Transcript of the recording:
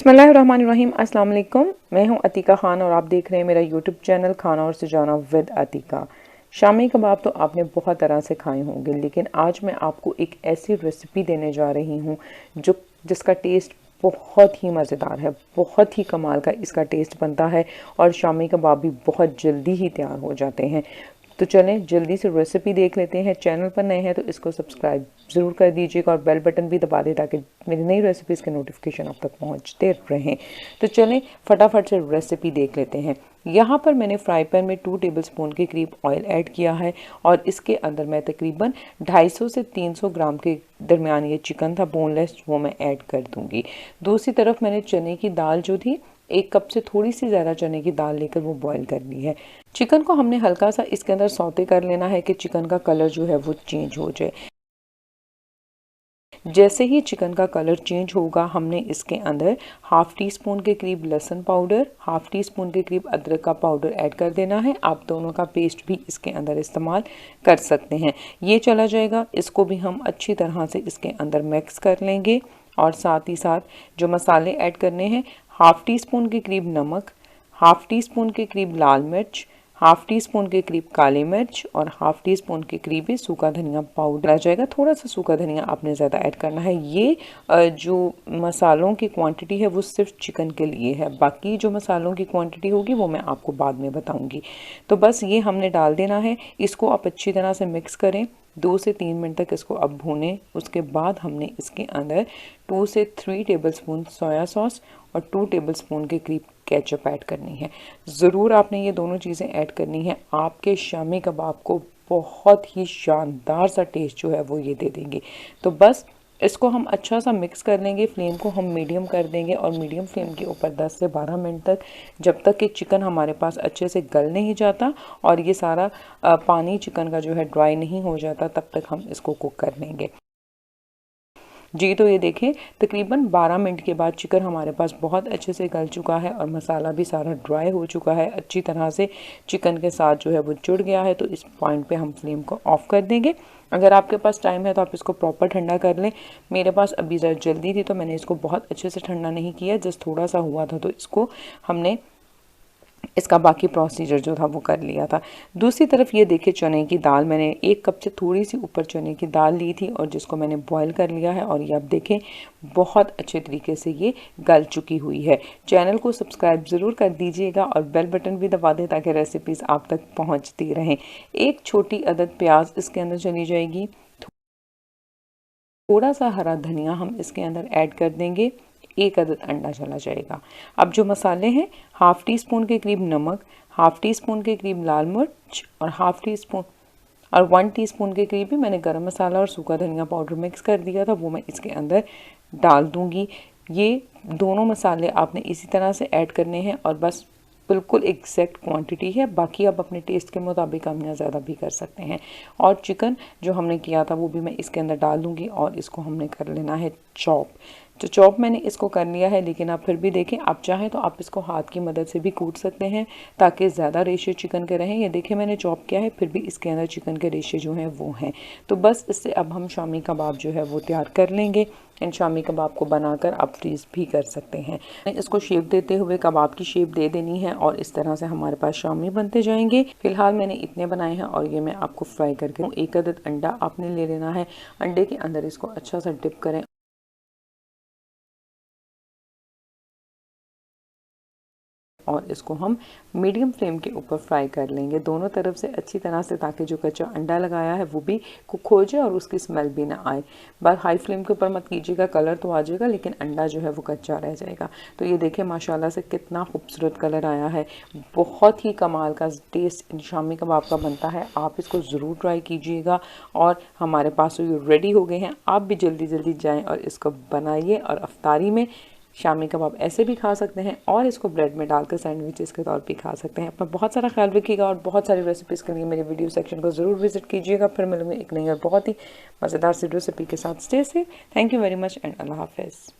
बिस्मिल्लाहिर्रहमानिर्रहीम। अस्सलाम वालेकुम। मैं हूं अतीका ख़ान और आप देख रहे हैं मेरा यूट्यूब चैनल खाना और सुजाना विद अतीका। शामी कबाब तो आपने बहुत तरह से खाए होंगे, लेकिन आज मैं आपको एक ऐसी रेसिपी देने जा रही हूं जिसका टेस्ट बहुत ही मज़ेदार है। बहुत ही कमाल का इसका टेस्ट बनता है और शामी कबाब भी बहुत जल्दी ही तैयार हो जाते हैं। तो चलें जल्दी से रेसिपी देख लेते हैं। चैनल पर नए हैं तो इसको सब्सक्राइब ज़रूर कर दीजिएगा और बेल बटन भी दबा दें ताकि मेरी नई रेसिपीज़ के नोटिफिकेशन आप तक पहुंचते रहें। तो चलें फटाफट से रेसिपी देख लेते हैं। यहाँ पर मैंने फ्राई पैन में 2 टेबलस्पून के करीब ऑयल ऐड किया है और इसके अंदर मैं तकरीबन 250 से 300 ग्राम के दरमियान ये चिकन था बोनलेस, वो मैं ऐड कर दूँगी। दूसरी तरफ मैंने चने की दाल जो थी 1 कप से थोड़ी सी ज़्यादा चने की दाल लेकर वो बॉईल करनी है। चिकन को हमने हल्का सा इसके अंदर सौते कर लेना है कि चिकन का कलर जो है वो चेंज हो जाए। जैसे ही चिकन का कलर चेंज होगा हमने इसके अंदर हाफ़ टी स्पून के करीब लहसुन पाउडर, हाफ़ टी स्पून के करीब अदरक का पाउडर ऐड कर देना है। आप दोनों का पेस्ट भी इसके अंदर इस्तेमाल कर सकते हैं। ये चला जाएगा, इसको भी हम अच्छी तरह से इसके अंदर मिक्स कर लेंगे और साथ ही साथ जो मसाले ऐड करने हैं, हाफ़ टी स्पून के करीब नमक, हाफ़ टी स्पून के करीब लाल मिर्च, हाफ़ टी स्पून के करीब काली मिर्च और हाफ़ टी स्पून के करीब ही सूखा धनिया पाउडर आ जाएगा। थोड़ा सा सूखा धनिया आपने ज़्यादा ऐड करना है। ये जो मसालों की क्वांटिटी है वो सिर्फ चिकन के लिए है, बाकी जो मसालों की क्वांटिटी होगी वो मैं आपको बाद में बताऊंगी। तो बस ये हमने डाल देना है। इसको आप अच्छी तरह से मिक्स करें, 2 से 3 मिनट तक इसको अब भूनें। उसके बाद हमने इसके अंदर 2 से 3 टेबलस्पून सोया सॉस और 2 टेबलस्पून के करीब केचप ऐड करनी है। ज़रूर आपने ये दोनों चीज़ें ऐड करनी है। आपके शामी कबाब को बहुत ही शानदार सा टेस्ट जो है वो ये दे देंगे। तो बस इसको हम अच्छा सा मिक्स कर लेंगे। फ्लेम को हम मीडियम कर देंगे और मीडियम फ्लेम के ऊपर 10 से 12 मिनट तक, जब तक कि चिकन हमारे पास अच्छे से गल नहीं जाता और ये सारा पानी चिकन का जो है ड्राई नहीं हो जाता, तब तक हम इसको कुक कर लेंगे। जी तो ये देखें तकरीबन 12 मिनट के बाद चिकन हमारे पास बहुत अच्छे से गल चुका है और मसाला भी सारा ड्राई हो चुका है, अच्छी तरह से चिकन के साथ जो है वो जुड़ गया है। तो इस पॉइंट पे हम फ्लेम को ऑफ कर देंगे। अगर आपके पास टाइम है तो आप इसको प्रॉपर ठंडा कर लें। मेरे पास अभी ज़रा जल्दी थी तो मैंने इसको बहुत अच्छे से ठंडा नहीं किया, जस्ट थोड़ा सा हुआ था, तो इसको हमने इसका बाकी प्रोसीजर जो था वो कर लिया था। दूसरी तरफ ये देखिए चने की दाल, मैंने 1 कप से थोड़ी सी ऊपर चने की दाल ली थी और जिसको मैंने बॉईल कर लिया है और ये अब देखें बहुत अच्छे तरीके से ये गल चुकी हुई है। चैनल को सब्सक्राइब ज़रूर कर दीजिएगा और बेल बटन भी दबा दें ताकि रेसिपीज़ आप तक पहुँचती रहें। एक छोटी अदद प्याज इसके अंदर चली जाएगी। थोड़ा सा हरा धनिया हम इसके अंदर ऐड कर देंगे। 1 अदद अंडा चला जाएगा। अब जो मसाले हैं, हाफ़ टी स्पून के करीब नमक, हाफ़ टी स्पून के करीब लाल मिर्च और हाफ़ टी स्पून और 1 टीस्पून के करीब भी मैंने गरम मसाला और सूखा धनिया पाउडर मिक्स कर दिया था, वो मैं इसके अंदर डाल दूँगी। ये दोनों मसाले आपने इसी तरह से ऐड करने हैं और बस बिल्कुल एग्जैक्ट क्वांटिटी है। बाकी आप अपने टेस्ट के मुताबिक कम या ज़्यादा भी कर सकते हैं। और चिकन जो हमने किया था वो भी मैं इसके अंदर डाल दूँगी और इसको हमने कर लेना है चॉप। तो चॉप मैंने इसको कर लिया है, लेकिन आप फिर भी देखें, आप चाहें तो आप इसको हाथ की मदद से भी कूट सकते हैं ताकि ज़्यादा रेशे चिकन के रहें। ये देखें मैंने चॉप किया है, फिर भी इसके अंदर चिकन के रेशे जो हैं वो हैं। तो बस इससे अब हम शामी कबाब जो है वो तैयार कर लेंगे। इन शामी कबाब को बनाकर आप फ्रीज़ भी कर सकते हैं। इसको शेप देते हुए कबाब की शेप दे देनी है और इस तरह से हमारे पास शामी बनते जाएंगे। फिलहाल मैंने इतने बनाए हैं और ये मैं आपको फ्राई करके 1 अदद अंडा आपने ले लेना है। अंडे के अंदर इसको अच्छा सा डिप करें और इसको हम मीडियम फ्लेम के ऊपर फ्राई कर लेंगे दोनों तरफ से अच्छी तरह से, ताकि जो कच्चा अंडा लगाया है वो भी कुक हो जाए और उसकी स्मेल भी ना आए। बस हाई फ्लेम के ऊपर मत कीजिएगा, कलर तो आ जाएगा लेकिन अंडा जो है वो कच्चा रह जाएगा। तो ये देखें माशाल्लाह से कितना खूबसूरत कलर आया है। बहुत ही कमाल का टेस्ट इन शामी कबाब का बनता है। आप इसको ज़रूर ट्राई कीजिएगा। और हमारे पास ये रेडी हो गए हैं। आप भी जल्दी जल्दी जाएँ और इसको बनाइए और अफ्तारी में शामी कबाब ऐसे भी खा सकते हैं और इसको ब्रेड में डालकर सैंडविचेस के तौर पे खा सकते हैं। अपना बहुत सारा ख्याल रखिएगा और बहुत सारी रेसिपीज़ के लिए मेरे वीडियो सेक्शन को ज़रूर विजिट कीजिएगा। फिर मिलूंगी एक नई और बहुत ही मज़ेदार सी रेसिपी के साथ। Stay safe. Thank you very much and अल्लाह हाफिज़।